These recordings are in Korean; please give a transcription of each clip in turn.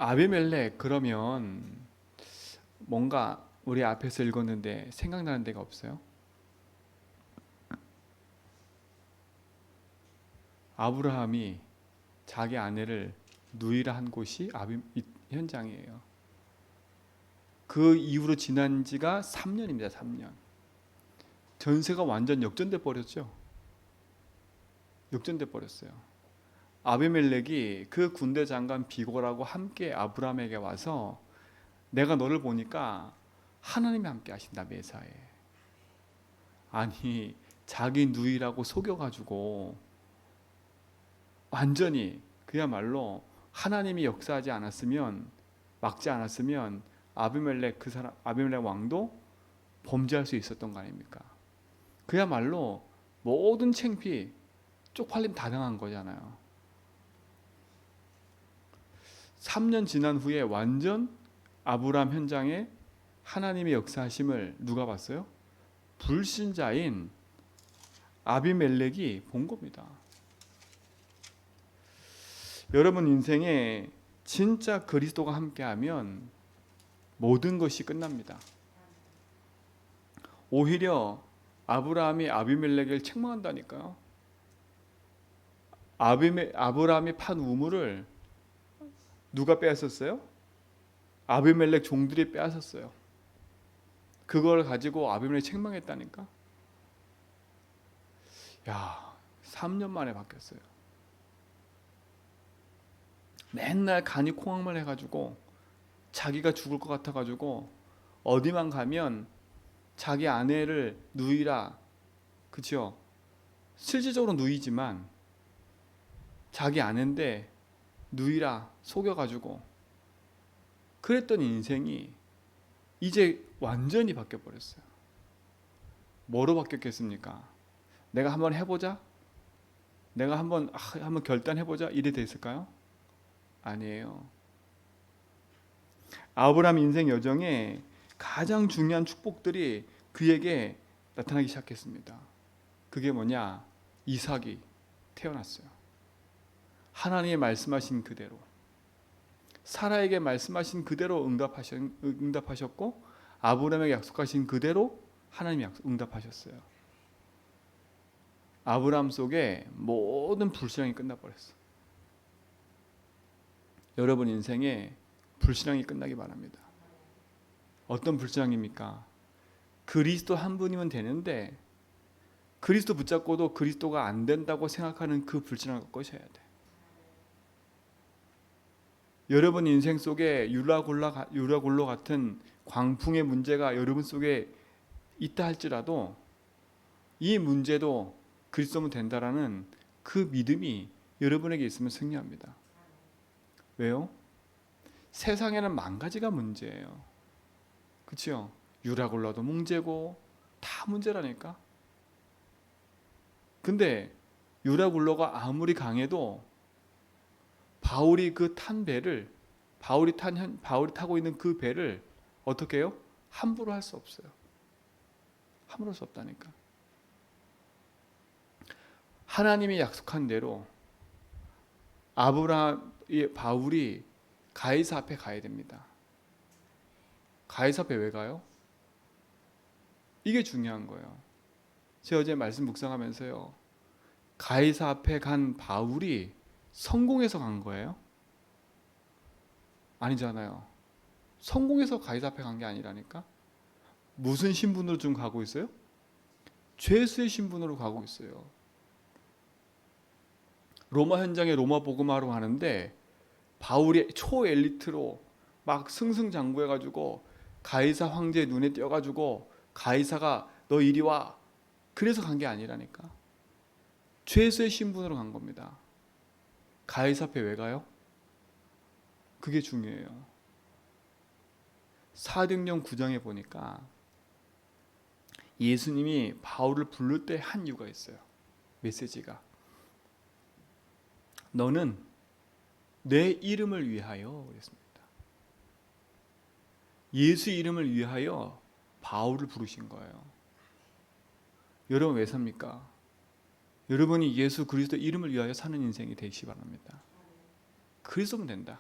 아비멜렉 그러면 뭔가 우리 앞에서 읽었는데 생각나는 데가 없어요? 아브라함이 자기 아내를 누이라 한 곳이 현장이에요. 그 이후로 지난 지가 3년입니다. 3년. 전세가 완전 역전돼 버렸죠. 역전돼 버렸어요. 아비멜렉이 그 군대 장관 비고라고 함께 아브라함에게 와서 내가 너를 보니까 하나님이 함께 하신다 매사에. 아니 자기 누이라고 속여가지고 완전히 그야말로 하나님이 역사하지 않았으면 막지 않았으면 아비멜렉 왕도 범죄할 수 있었던 거 아닙니까? 그야말로 모든 창피 쪽팔림 다 당한 거잖아요. 3년 지난 후에 완전 아브라함 현장에 하나님의 역사하심을 누가 봤어요? 불신자인 아비멜렉이 본 겁니다. 여러분 인생에 진짜 그리스도가 함께하면 모든 것이 끝납니다. 오히려 아브라함이 아비멜렉을 책망한다니까요. 아브라함이 판 우물을 누가 빼앗았어요? 아비멜렉 종들이 빼앗았어요. 그걸 가지고 아비멜렉 책망했다니까. 야, 3년 만에 바뀌었어요. 맨날 간이 콩학말 해가지고 자기가 죽을 것 같아가지고 어디만 가면 자기 아내를 누이라, 그치요? 실질적으로 누이지만 자기 아내인데 누이라 속여가지고 그랬던 인생이 이제 완전히 바뀌어버렸어요. 뭐로 바뀌었겠습니까? 내가 한번 해보자? 내가 한번 결단해보자? 이래 됐을까요? 아니에요. 아브라함 인생 여정에 가장 중요한 축복들이 그에게 나타나기 시작했습니다. 그게 뭐냐? 이삭이 태어났어요. 하나님의 말씀하신 그대로, 사라에게 말씀하신 그대로 응답하셨고 아브라함에게 약속하신 그대로 하나님이 응답하셨어요. 아브라함 속에 모든 불신앙이 끝나버렸어요. 여러분 인생에 불신앙이 끝나기 바랍니다. 어떤 불신앙입니까? 그리스도 한 분이면 되는데 그리스도 붙잡고도 그리스도가 안 된다고 생각하는 그 불신앙을 꺼셔야 돼. 여러분 인생 속에 유라굴로 같은 광풍의 문제가 여러분 속에 있다 할지라도 이 문제도 그리스도면 된다라는 그 믿음이 여러분에게 있으면 승리합니다. 왜요? 세상에는 만 가지가 문제예요. 그렇죠? 유라굴라도 문제고 다 문제라니까. 근데 유라굴로가 아무리 강해도 바울이 바울이 타고 있는 그 배를 어떻게 해요? 함부로 할 수 없어요. 함부로 할 수 없다니까. 하나님이 약속한 대로 바울이 가이사 앞에 가야 됩니다. 가이사 앞에 왜 가요? 이게 중요한 거예요. 제가 어제 말씀 묵상하면서요. 가이사 앞에 간 바울이 성공해서 간 거예요? 아니잖아요. 성공해서 가이사 앞에 간 게 아니라니까. 무슨 신분으로 좀 가고 있어요? 죄수의 신분으로 가고 있어요. 로마 현장에 로마 복음하러 가는데 바울이 초엘리트로 막 승승장구해가지고 가이사 황제의 눈에 띄어가지고 가이사가 너 이리 와. 그래서 간 게 아니라니까. 죄수의 신분으로 간 겁니다. 가이사 앞에 왜 가요? 그게 중요해요. 사도행전 9장에 보니까 예수님이 바울을 부를 때 한 이유가 있어요. 메시지가 너는 내 이름을 위하여 그랬습니다. 예수 이름을 위하여 바울을 부르신 거예요. 여러분 왜 삽니까? 여러분이 예수 그리스도 이름을 위하여 사는 인생이 되시기 바랍니다. 그리스도면 된다.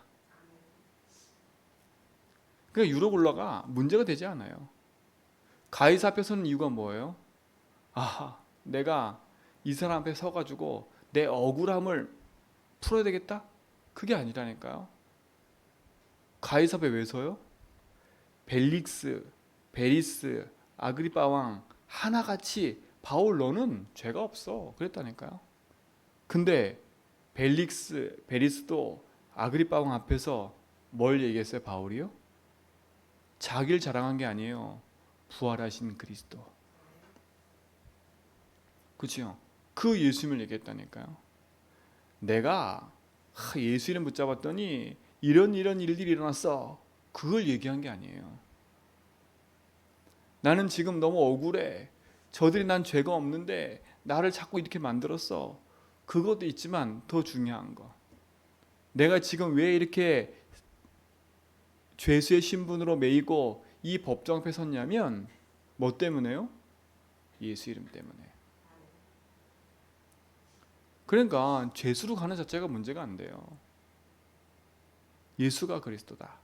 그러니까 유로굴라가 문제가 되지 않아요. 가이사 앞에 서는 이유가 뭐예요? 내가 이 사람 앞에 서가지고 내 억울함을 풀어야 되겠다? 그게 아니라니까요. 가이사 앞에 왜 서요? 벨릭스, 베리스, 아그리파 왕 하나같이 바울 너는 죄가 없어 그랬다니까요. 근데 벨릭스, 베리스도 아그리파 왕 앞에서 뭘 얘기했어요? 바울이요? 자기를 자랑한 게 아니에요. 부활하신 그리스도. 그렇죠? 그 예수님을 얘기했다니까요. 내가 예수 이름 붙잡았더니 이런 일들이 일어났어. 그걸 얘기한 게 아니에요. 나는 지금 너무 억울해. 저들이 난 죄가 없는데 나를 자꾸 이렇게 만들었어. 그것도 있지만 더 중요한 거. 내가 지금 왜 이렇게 죄수의 신분으로 매이고 이 법정 앞에 섰냐면 뭐 때문에요? 예수 이름 때문에. 그러니까 죄수로 가는 자체가 문제가 안 돼요. 예수가 그리스도다.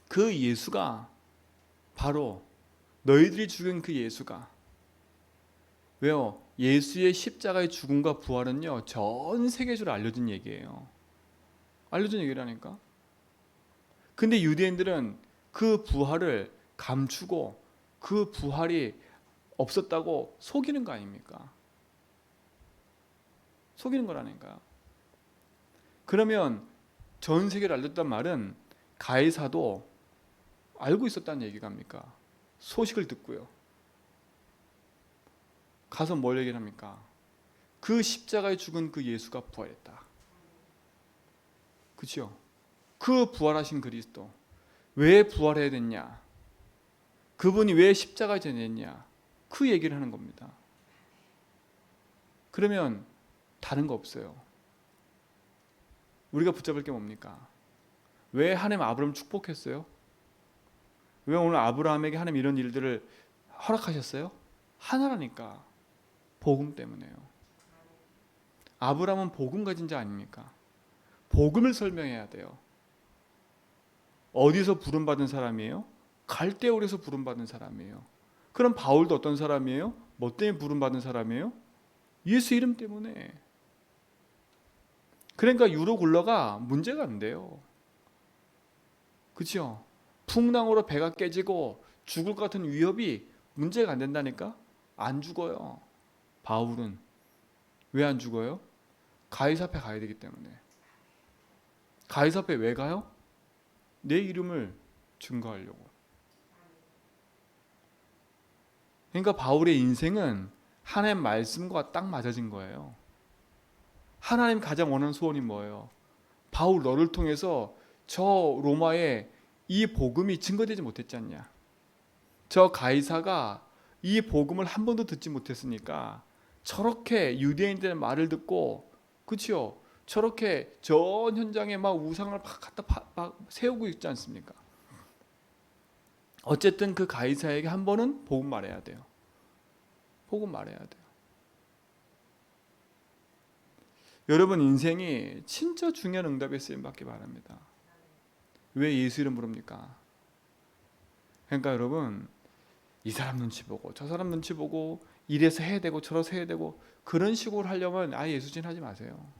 그 예수가 바로 너희들이 죽인 그 예수가 왜요? 예수의 십자가의 죽음과 부활은요 전 세계적으로 알려진 얘기예요. 알려진 얘기라니까. 근데 유대인들은 그 부활을 감추고 그 부활이 없었다고 속이는 거 아닙니까? 속이는 거라니까요. 그러면 전 세계를 알렸단 말은 가이사도 알고 있었다는 얘기가 합니까? 소식을 듣고요. 가서 뭘 얘기를 합니까? 그 십자가에 죽은 그 예수가 부활했다. 그렇죠? 그 부활하신 그리스도 왜 부활해야 됐냐? 그분이 왜 십자가에 지냈냐? 그 얘기를 하는 겁니다. 그러면 다른 거 없어요. 우리가 붙잡을 게 뭡니까? 왜 하나님 아브라함을 축복했어요? 왜 오늘 아브라함에게 하나님 이런 일들을 허락하셨어요? 하나라니까. 복음 때문에요. 아브라함은 복음 가진 자 아닙니까? 복음을 설명해야 돼요. 어디서 부름받은 사람이에요? 갈대올에서 부름받은 사람이에요. 그럼 바울도 어떤 사람이에요? 뭐 때문에 부름받은 사람이에요? 예수 이름 때문에. 그러니까 유로굴러가 문제가 안 돼요. 그렇죠? 풍랑으로 배가 깨지고 죽을 것 같은 위협이 문제가 안 된다니까? 안 죽어요. 바울은 왜 안 죽어요? 가이사 앞에 가야 되기 때문에. 가이사 앞에 왜 가요? 내 이름을 증거하려고. 그러니까 바울의 인생은 하나님 말씀과 딱 맞아진 거예요. 하나님 가장 원하는 소원이 뭐예요? 바울 너를 통해서 저 로마에 이 복음이 증거되지 못했지 않냐? 저 가이사가 이 복음을 한 번도 듣지 못했으니까 저렇게 유대인들의 말을 듣고 그렇죠? 저렇게 전 현장에 막 우상을 막 갖다 막 세우고 있지 않습니까? 어쨌든 그 가이사에게 한 번은 복음 말해야 돼요. 복음 말해야 돼요. 여러분 인생이 진짜 중요한 응답의 쓰임 받기 바랍니다. 왜 예수 이름 부릅니까? 그러니까 여러분 이 사람 눈치 보고 저 사람 눈치 보고 이래서 해야 되고 저래서 해야 되고 그런 식으로 하려면 아예 예수진 하지 마세요.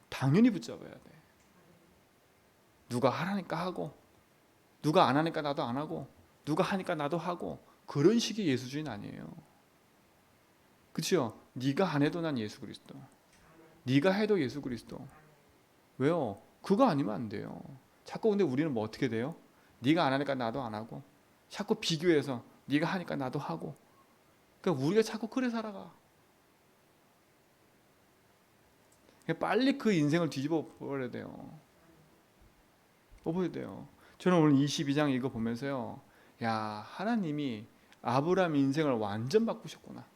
당연히 붙잡아야 돼. 누가 하라니까 하고 누가 안 하니까 나도 안 하고 누가 하니까 나도 하고 그런 식의 예수주의는 아니에요. 그렇죠? 네가 안 해도 난 예수 그리스도. 네가 해도 예수 그리스도. 왜요? 그거 아니면 안 돼요. 자꾸 근데 우리는 뭐 어떻게 돼요? 네가 안 하니까 나도 안 하고 자꾸 비교해서 네가 하니까 나도 하고 그러니까 우리가 자꾸 그래 살아가. 그러니까 빨리 그 인생을 뒤집어 버려야 돼요. 뽑아야 돼요. 저는 오늘 22장 이거 보면서요. 야 하나님이 아브라함 인생을 완전 바꾸셨구나.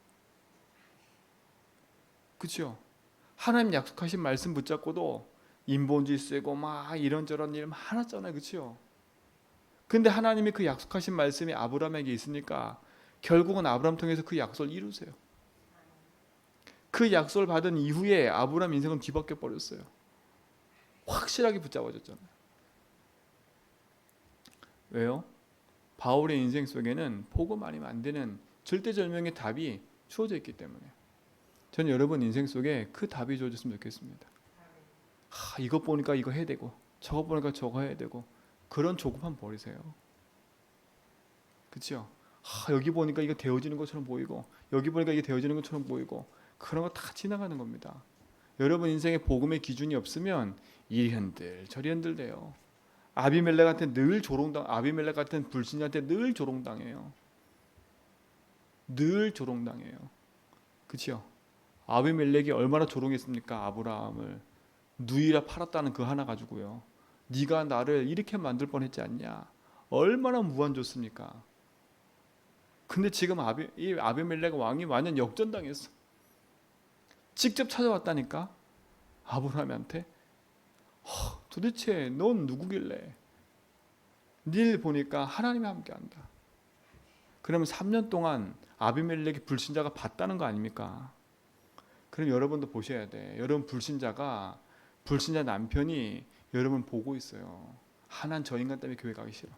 그렇죠? 하나님 약속하신 말씀 붙잡고도 인본주의 쓰고 막 이런저런 일 많았잖아요. 그렇죠? 근데 하나님이 그 약속하신 말씀이 아브라함에게 있으니까 결국은 아브라함 통해서 그 약속을 이루세요. 그 약속을 받은 이후에 아브라함 인생은 뒤바뀌어 버렸어요. 확실하게 붙잡아졌잖아요. 왜요? 바울의 인생 속에는 복음 아니면 안 되는 절대절명의 답이 주어져 있기 때문에. 저는 여러분 인생 속에 그 답이 주어졌으면 좋겠습니다. 이것 보니까 이거 해야 되고 저거 보니까 저거 해야 되고 그런 조급함 버리세요. 그렇죠? 여기 보니까 이거 되어지는 것처럼 보이고 여기 보니까 이게 되어지는 것처럼 보이고 그런 거 다 지나가는 겁니다. 여러분 인생에 복음의 기준이 없으면 이리 흔들 저리 흔들대요. 아비멜렉한테 늘 조롱당, 아비멜렉 같은 불신자한테 늘 조롱당해요. 늘 조롱당해요. 그렇죠? 아비멜렉이 얼마나 조롱했습니까? 아브라함을 누이라 팔았다는 그 하나 가지고요. 네가 나를 이렇게 만들 뻔했지 않냐? 얼마나 무한줬습니까? 근데 지금 이 아비멜렉 왕이 완전 역전당했어. 직접 찾아왔다니까 아브라함한테. 도대체 넌 누구길래? 닐 보니까 하나님이 함께한다. 그러면 3년 동안 아비멜렉이 불신자가 봤다는 거 아닙니까? 그럼 여러분도 보셔야 돼. 여러분 불신자 남편이 여러분 보고 있어요. 저 인간 때문에 교회 가기 싫어.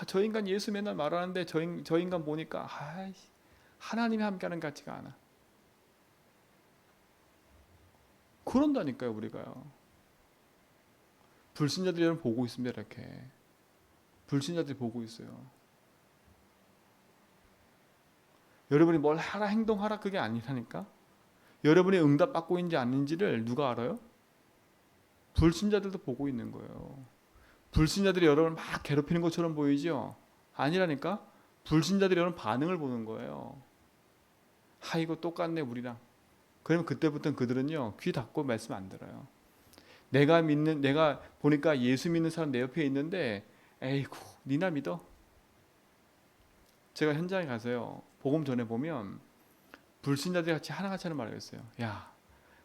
저 인간 예수 맨날 말하는데 저 인간 보니까 하나님이 함께하는 것 같지가 않아. 그런다니까요, 우리가요. 불신자들이 여러분 보고 있습니다, 이렇게. 불신자들이 보고 있어요. 여러분이 뭘 하라, 행동하라, 그게 아니라니까? 여러분이 응답받고 있는지 아닌지를 누가 알아요? 불신자들도 보고 있는 거예요. 불신자들이 여러분을 막 괴롭히는 것처럼 보이죠? 아니라니까? 불신자들이 여러분 반응을 보는 거예요. 이거 똑같네, 우리랑. 그러면 그때부터는 그들은요, 귀 닫고 말씀 안 들어요. 내가 보니까 예수 믿는 사람 내 옆에 있는데, 에이구, 니나 믿어? 제가 현장에 가서요, 복음 전해보면, 불신자들이 같이 하나같이 하는 말을 했어요. 야,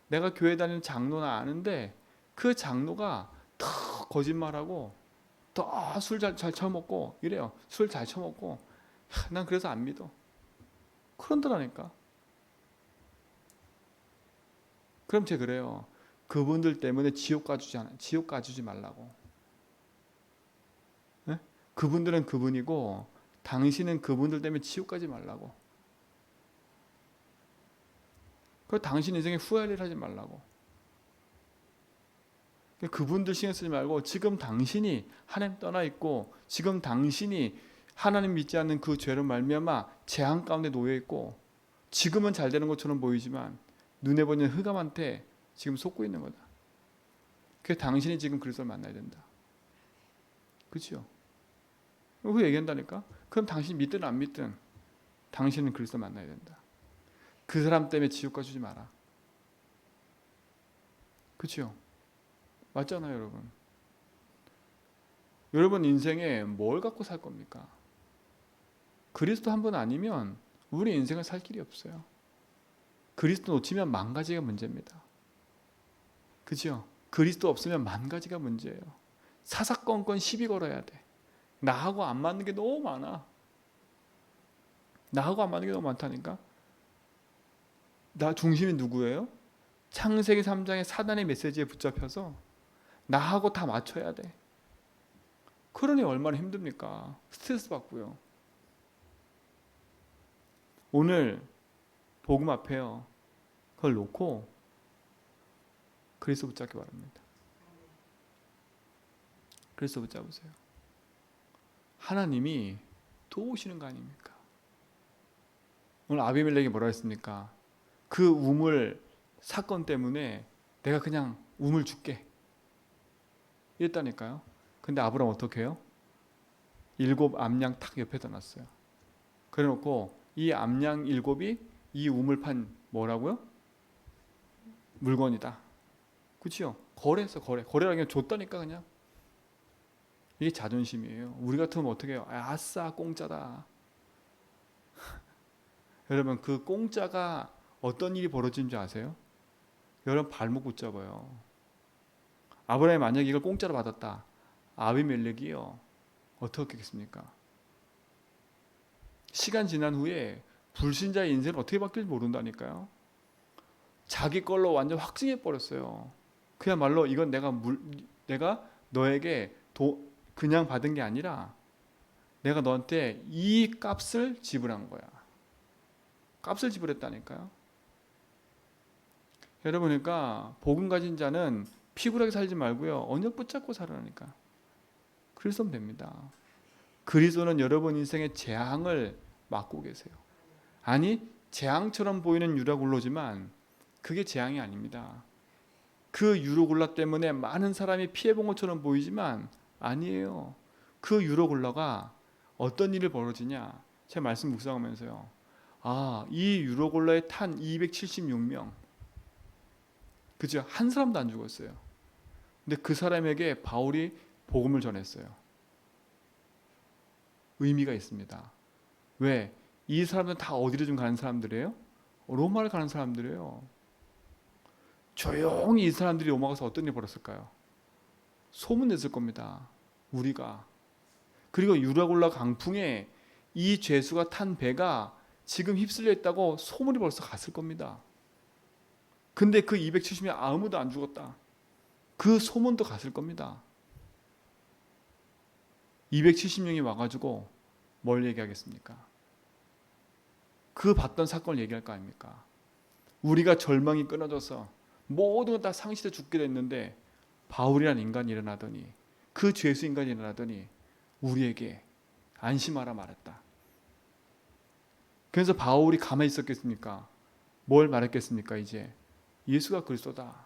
내가 교회 다니는 장로나 아는데, 그 장로가 더 거짓말하고, 더 술 잘 처먹고, 이래요. 술 잘 처먹고, 난 그래서 안 믿어. 그런다니까. 그럼 제가 그래요. 그분들 때문에 지옥 가주지 말라고. 네? 그분들은 그분이고 당신은 그분들 때문에 지옥 가지 말라고. 당신 인생에 후회할 일 하지 말라고. 그분들 신경 쓰지 말고 지금 당신이 하나님 떠나 있고 지금 당신이 하나님 믿지 않는 그 죄로 말미암아 재앙 가운데 놓여 있고 지금은 잘 되는 것처럼 보이지만 눈에 보이는 흑암한테 지금 속고 있는 거다. 그래서 당신이 지금 그리스도를 만나야 된다. 그렇죠? 그 얘기한다니까? 그럼 당신이 믿든 안 믿든 당신은 그리스도를 만나야 된다. 그 사람 때문에 지옥 가주지 마라. 그렇죠? 맞잖아요, 여러분. 여러분 인생에 뭘 갖고 살 겁니까? 그리스도 한 분 아니면 우리 인생을 살 길이 없어요. 그리스도 놓치면 만 가지가 문제입니다. 그죠? 그리스도 없으면 만 가지가 문제예요. 사사건건 시비 걸어야 돼. 나하고 안 맞는 게 너무 많아. 나하고 안 맞는 게 너무 많다니까. 나 중심이 누구예요? 창세기 3장의 사단의 메시지에 붙잡혀서 나하고 다 맞춰야 돼. 그러니 얼마나 힘듭니까? 스트레스 받고요. 오늘 복음 앞에요. 그걸 놓고 그리스도 붙잡기 바랍니다. 그리스도 붙잡으세요. 하나님이 도우시는 거 아닙니까? 오늘 아비멜렉이 뭐라 했습니까? 그 우물 사건 때문에 내가 그냥 우물 줄게 이랬다니까요. 근데 아브라함 어떻게 해요? 7 암양 탁 옆에다 놨어요. 그래놓고 이 암양 7이 이 우물판 뭐라고요? 물건이다. 그치요? 거래했어. 거래라는 게 줬다니까 그냥. 이게 자존심이에요. 우리 같으면 어떻게 해요? 아싸 공짜다. 여러분 그 공짜가 어떤 일이 벌어지는 줄 아세요? 여러분 발목 붙잡아요. 아브라함이 만약에 이걸 공짜로 받았다. 아비멜렉이요. 어떻게 하겠습니까? 시간 지난 후에 불신자의 인생은 어떻게 바뀔지 모른다니까요. 자기 걸로 완전 확증해 버렸어요. 그야말로 이건 내가 너에게 그냥 받은 게 아니라 내가 너한테 이 값을 지불한 거야. 값을 지불했다니까요. 여러분, 그러니까 복음 가진 자는 피굴하게 살지 말고요, 언약 붙잡고 살아라니까. 그리스도면 됩니다. 그리스도는 여러분 인생의 재앙을 맡고 계세요. 아니, 재앙처럼 보이는 유라굴로지만 그게 재앙이 아닙니다. 그 유로굴라 때문에 많은 사람이 피해본 것처럼 보이지만 아니에요. 그 유로굴라가 어떤 일을 벌어지냐, 제 말씀 묵상하면서요, 이 유로굴라에 탄 276명, 그죠? 한 사람도 안 죽었어요. 근데 그 사람에게 바울이 복음을 전했어요. 의미가 있습니다. 왜? 이 사람들은 다 어디를 좀 가는 사람들이에요? 로마를 가는 사람들이에요. 조용히 이 사람들이 로마 가서 어떤 일이 벌었을까요? 소문냈을 겁니다. 우리가. 그리고 유라굴라 강풍에 이 죄수가 탄 배가 지금 휩쓸려 있다고 소문이 벌써 갔을 겁니다. 근데 그 270명 아무도 안 죽었다, 그 소문도 갔을 겁니다. 270명이 와가지고 뭘 얘기하겠습니까? 그 봤던 사건을 얘기할 거 아닙니까? 우리가 절망이 끊어져서 모든 것 다 상실해 죽게 됐는데 바울이라는 인간이 일어나더니, 그 죄수 인간이 일어나더니 우리에게 안심하라 말했다. 그래서 바울이 가만히 있었겠습니까? 뭘 말했겠습니까? 이제 예수가 그리스도다.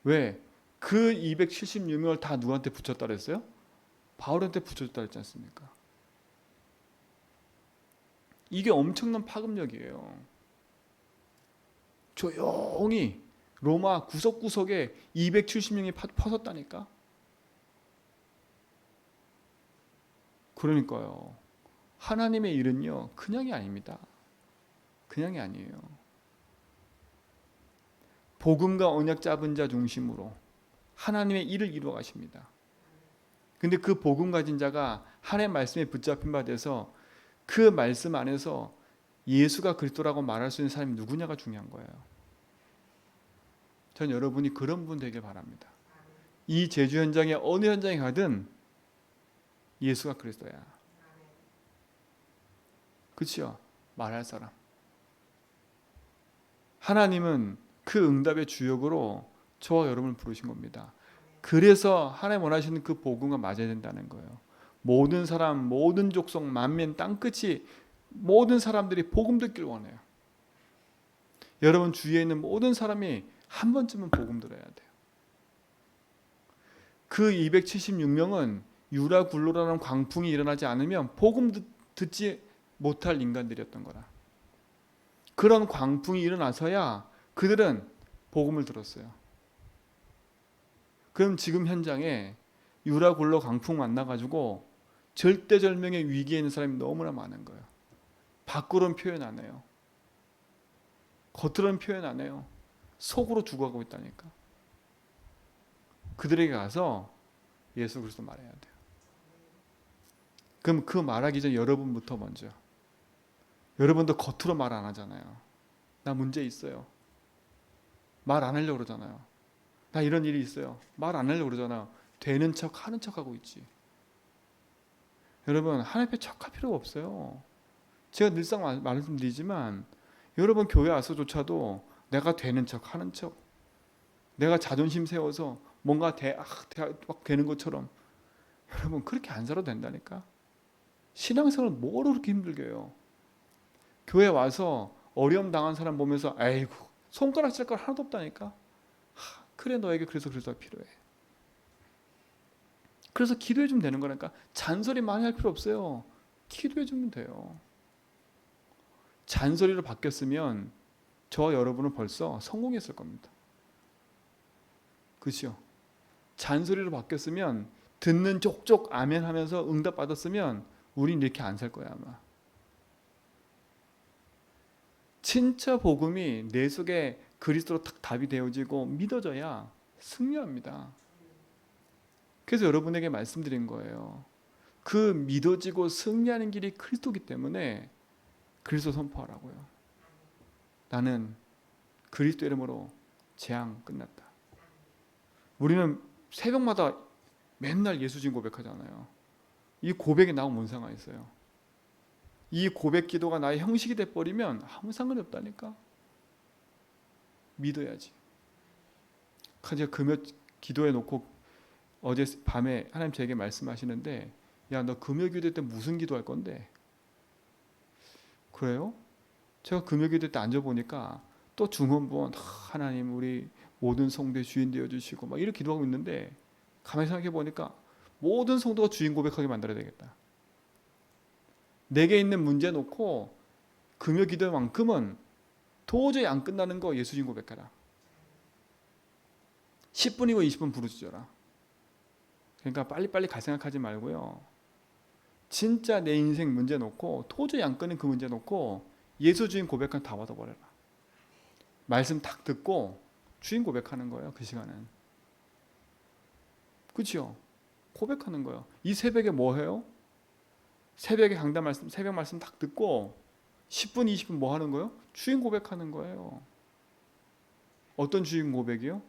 왜? 그 276명을 다 누구한테 붙였다 그랬어요? 바울한테 붙여줬다 그랬지 않습니까? 이게 엄청난 파급력이에요. 조용히 로마 구석구석에 270명이 퍼졌다니까. 그러니까요, 하나님의 일은요, 그냥이 아닙니다. 그냥이 아니에요. 복음과 언약 잡은 자 중심으로 하나님의 일을 이루어 가십니다. 근데 그 복음 가진 자가 하나님의 말씀에 붙잡힌 바 돼서 그 말씀 안에서 예수가 그리스도라고 말할 수 있는 사람이 누구냐가 중요한 거예요. 전 여러분이 그런 분 되길 바랍니다. 이 제주 현장에 어느 현장에 가든 예수가 그리스도야. 그렇죠? 말할 사람. 하나님은 그 응답의 주역으로 저와 여러분을 부르신 겁니다. 그래서 하나님 원하시는 그 복음과 맞아야 된다는 거예요. 모든 사람, 모든 족속, 만민, 땅끝이 모든 사람들이 복음 듣길 원해요. 여러분 주위에 있는 모든 사람이 한 번쯤은 복음 들어야 돼요. 그 276명은 유라굴로라는 광풍이 일어나지 않으면 복음 듣지 못할 인간들이었던 거라. 그런 광풍이 일어나서야 그들은 복음을 들었어요. 그럼 지금 현장에 유라굴로 강풍 만나가지고 절대절명의 위기에 있는 사람이 너무나 많은 거예요. 밖으로는 표현 안 해요. 겉으로는 표현 안 해요. 속으로 죽어가고 있다니까. 그들에게 가서 예수 그리스도 말해야 돼요. 그럼 그 말하기 전 여러분부터 먼저. 여러분도 겉으로 말 안 하잖아요. 나 문제 있어요. 말 안 하려고 그러잖아요. 나 이런 일이 있어요. 말 안 하려고 그러잖아요. 되는 척 하는 척 하고 있지. 여러분 하나님 앞에 척할 필요가 없어요. 제가 늘상 말씀드리지만 여러분 교회 와서조차도 내가 되는 척 하는 척, 내가 자존심 세워서 뭔가 막 되는 것처럼, 여러분 그렇게 안 살아도 된다니까. 신앙생활을 뭐로 그렇게 힘들게 해요. 교회 와서 어려움 당한 사람 보면서 아이고 손가락질 걸 하나도 없다니까. 그래 너에게 그래서 그리스도가 필요해. 그래서 기도해 주면 되는 거니까. 잔소리 많이 할 필요 없어요. 기도해 주면 돼요. 잔소리로 바뀌었으면 저와 여러분은 벌써 성공했을 겁니다. 그렇죠? 잔소리로 바뀌었으면, 듣는 족족 아멘 하면서 응답 받았으면 우린 이렇게 안 살 거야 아마. 진짜 복음이 내 속에 그리스도로 딱 답이 되어지고 믿어져야 승리합니다. 그래서 여러분에게 말씀드린 거예요. 그 믿어지고 승리하는 길이 그리스도이기 때문에 그리스도 선포하라고요. 나는 그리스도 이름으로 재앙 끝났다. 우리는 새벽마다 맨날 예수님 고백하잖아요. 이 고백에 나하고 뭔 상관이 있어요? 이 고백 기도가 나의 형식이 돼버리면 아무 상관이 없다니까. 믿어야지. 제가 금요 기도해 놓고 어제 밤에 하나님 저에게 말씀하시는데, 야, 너 금요 기도 때 무슨 기도할 건데? 그래요? 제가 금요 기도 때 앉아보니까 또 중원부원 하나님 우리 모든 성도의 주인 되어주시고 막 이렇게 기도하고 있는데, 가만히 생각해 보니까 모든 성도가 주인 고백하게 만들어야 되겠다. 내게 있는 문제 놓고 금요 기도만큼은 도저히 안 끝나는 거 예수님 고백하라. 10분이고 20분 부르짖어라. 그러니까 빨리빨리 갈 생각하지 말고요. 진짜 내 인생 문제 놓고 도저히 안 끊는 그 문제 놓고 예수 주인 고백한 다 받아버려라. 말씀 딱 듣고 주인 고백하는 거예요. 그 시간은. 그렇죠? 고백하는 거예요. 이 새벽에 뭐 해요? 새벽에 강단 말씀, 새벽 말씀 딱 듣고 10분, 20분 뭐 하는 거예요? 주인 고백하는 거예요. 어떤 주인 고백이요?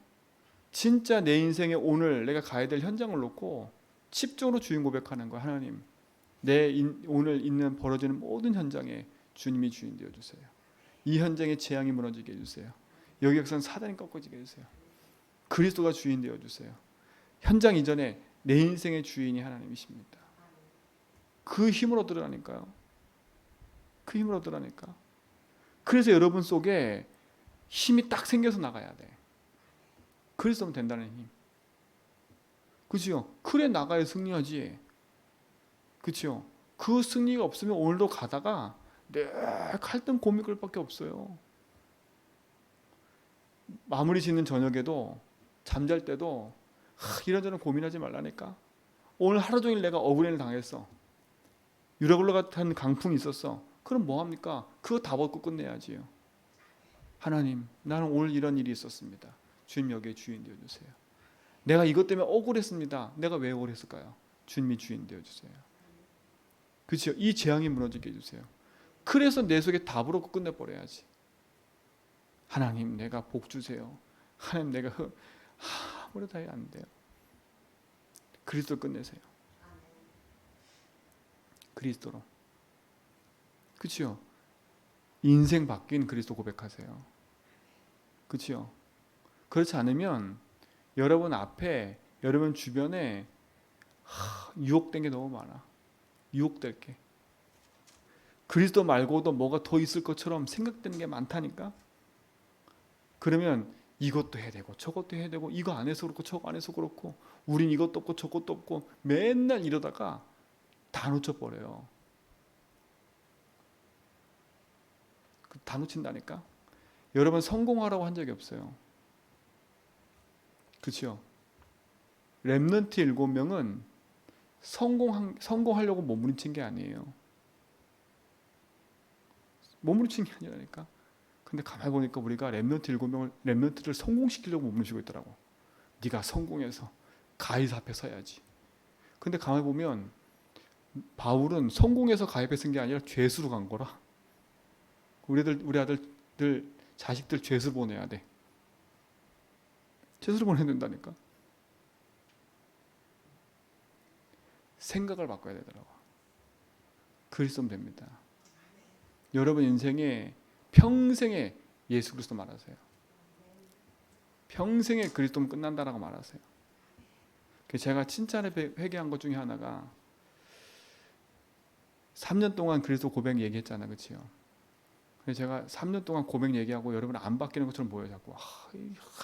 진짜 내 인생에 오늘 내가 가야 될 현장을 놓고 집중으로 주인 고백하는 거예요. 하나님, 오늘 있는 벌어지는 모든 현장에 주님이 주인 되어주세요. 이 현장에 재앙이 무너지게 해주세요. 여기에서는 사단이 꺾어지게 해주세요. 그리스도가 주인 되어주세요. 현장 이전에 내 인생의 주인이 하나님이십니다. 그 힘을 얻으라니까요. 그 힘을 얻으라니까. 그래서 여러분 속에 힘이 딱 생겨서 나가야 돼. 그리스도면 된다는 힘. 그치요? 그래 나가야 승리하지. 그치요? 그 승리가 없으면 오늘도 가다가 늘 갈등 고민 끌 밖에 없어요. 마무리 짓는 저녁에도 잠잘 때도 이런저런 고민하지 말라니까. 오늘 하루 종일 내가 억울해를 당했어. 유라굴로 같은 강풍이 있었어. 그럼 뭐합니까? 그거 다 벗고 끝내야지요. 하나님, 나는 오늘 이런 일이 있었습니다. 주님 여기에 주인 되어주세요. 내가 이것 때문에 억울했습니다. 내가 왜 억울했을까요? 주님이 주인 되어주세요. 그렇죠? 이 재앙이 무너지게 해주세요. 그래서 내 속에 답으로 끝내버려야지. 하나님 내가 복 주세요. 하나님 내가 아무래도 안 돼요. 그리스도 끝내세요. 그리스도로. 그렇죠? 인생 바뀐 그리스도 고백하세요. 그렇죠? 그렇지 않으면 여러분 앞에, 여러분 주변에 유혹된 게 너무 많아. 유혹될 게. 그리스도 말고도 뭐가 더 있을 것처럼 생각되는 게 많다니까. 그러면 이것도 해야 되고 저것도 해야 되고 이거 안 해서 그렇고 저거 안 해서 그렇고 우린 이것도 없고 저것도 없고 맨날 이러다가 다 놓쳐버려요. 다 놓친다니까. 여러분 성공하라고 한 적이 없어요. 그렇죠? 렘넌트 7명은 성공하려고 몸부림친 게 아니에요. 몸부림친 게 아니라니까. 근데 가만히 보니까 우리가 렘넌트를 성공시키려고 몸부림치고 있더라고. 네가 성공해서 가이사 앞에 서야지. 근데 가만히 보면 바울은 성공해서 가입에 쓴 게 아니라 죄수로 간 거라. 우리 아들들 자식들 죄수 보내야 돼. 죄수로 보내야 된다니까. 생각을 바꿔야 되더라고. 그리스도면 됩니다. 여러분 인생에 평생에 예수 그리스도 말하세요. 평생에 그리스도면 끝난다라고 말하세요. 제가 칭찬에 회개한 것 중에 하나가 3년 동안 그리스도 고백 얘기했잖아요. 그렇죠? 그래서 제가 3년 동안 고백 얘기하고 여러분 안 바뀌는 것처럼 보여요. 자꾸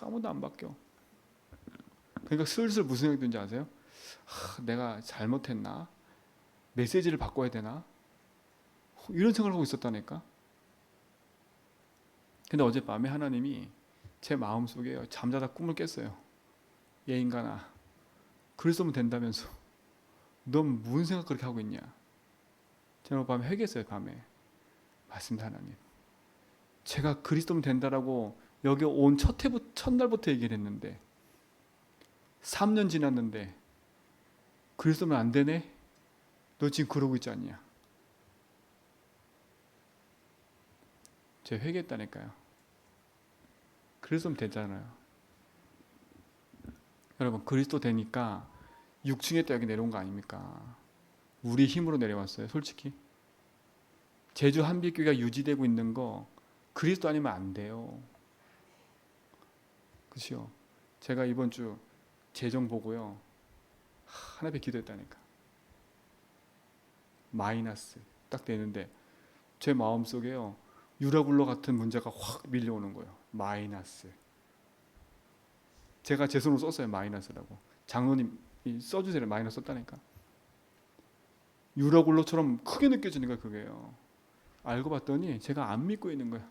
아무도 안 바뀌어. 그러니까 슬슬 무슨 생각이 드는지 아세요? 내가 잘못했나? 메시지를 바꿔야 되나? 이런 생각을 하고 있었다니까. 근데 어젯밤에 하나님이 제 마음속에 잠자다 꿈을 깼어요. 얘 인간아, 그리스도면 된다면서 넌 무슨 생각 그렇게 하고 있냐? 제가 밤에 회개했어요. 밤에. 맞습니다 하나님. 제가 그리스도면 된다라고 여기 온 첫날부터 얘기를 했는데 3년 지났는데 그리스도면 안 되네? 너 지금 그러고 있지 않냐? 제가 회개했다니까요. 그리스도면 되잖아요. 여러분 그리스도 되니까 6층에 또 여기 내려온 거 아닙니까? 우리 힘으로 내려왔어요, 솔직히. 제주 한빛교회가 유지되고 있는 거 그리스도 아니면 안 돼요. 그렇죠? 제가 이번 주 재정 보고요, 하나님 기도했다니까. 마이너스 딱 되는데 제 마음속에요, 유라굴로 같은 문제가 확 밀려오는 거예요. 마이너스. 제가 제 손으로 썼어요, 마이너스라고. 장로님 써주세요, 마이너스 썼다니까. 유라굴로처럼 크게 느껴지는 거예요, 그게요. 알고 봤더니 제가 안 믿고 있는 거예요.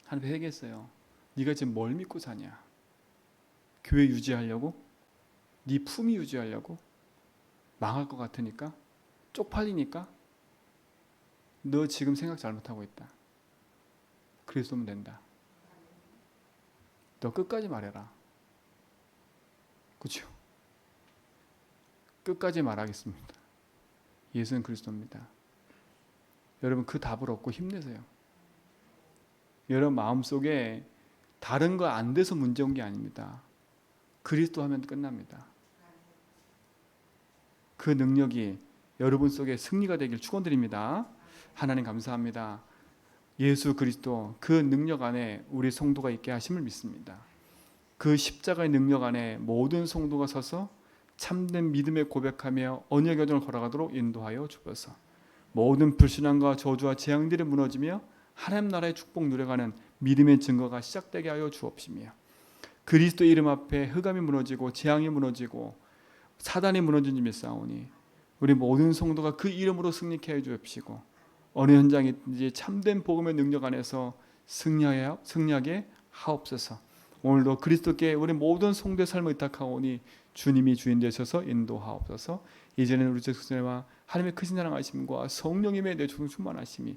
하나님 회개했어요. 네가 지금 뭘 믿고 사냐? 교회 유지하려고? 네 품위 유지하려고? 망할 것 같으니까? 쪽팔리니까? 너 지금 생각 잘못하고 있다. 그리스도면 된다. 너 끝까지 말해라. 그렇죠? 끝까지 말하겠습니다. 예수는 그리스도입니다. 여러분 그 답을 얻고 힘내세요. 여러분 마음속에 다른 거 안 돼서 문제 온 게 아닙니다. 그리스도 하면 끝납니다. 그 능력이 여러분 속에 승리가 되길 축원드립니다. 하나님 감사합니다. 예수 그리스도 그 능력 안에 우리 성도가 있게 하심을 믿습니다. 그 십자가의 능력 안에 모든 성도가 서서 참된 믿음에 고백하며 언약 여정을 걸어가도록 인도하여 주옵소서. 모든 불신앙과 저주와 재앙들이 무너지며 하나님 나라의 축복 누려가는 믿음의 증거가 시작되게 하여 주옵시며, 그리스도 이름 앞에 흑암이 무너지고 재앙이 무너지고 사단이 무너진 줄 믿사오니 우리 모든 성도가 그 이름으로 승리케 해 주옵시고, 어느 현장이든지 참된 복음의 능력 안에서 승리하게 하옵소서. 오늘도 그리스도께 우리 모든 성도의 삶을 의탁하오니 주님이 주인 되셔서 인도하옵소서. 이제는 우리 주님과 하나님의 크신 사랑하심과 성령님의 내주는 충만하심이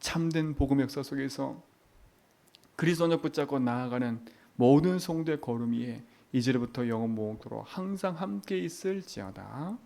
참된 복음의 역사 속에서 그리스도 언약 붙잡고 나아가는 모든 성도의 걸음 위에 이제부터 영원 무궁토록 항상 함께 있을지어다.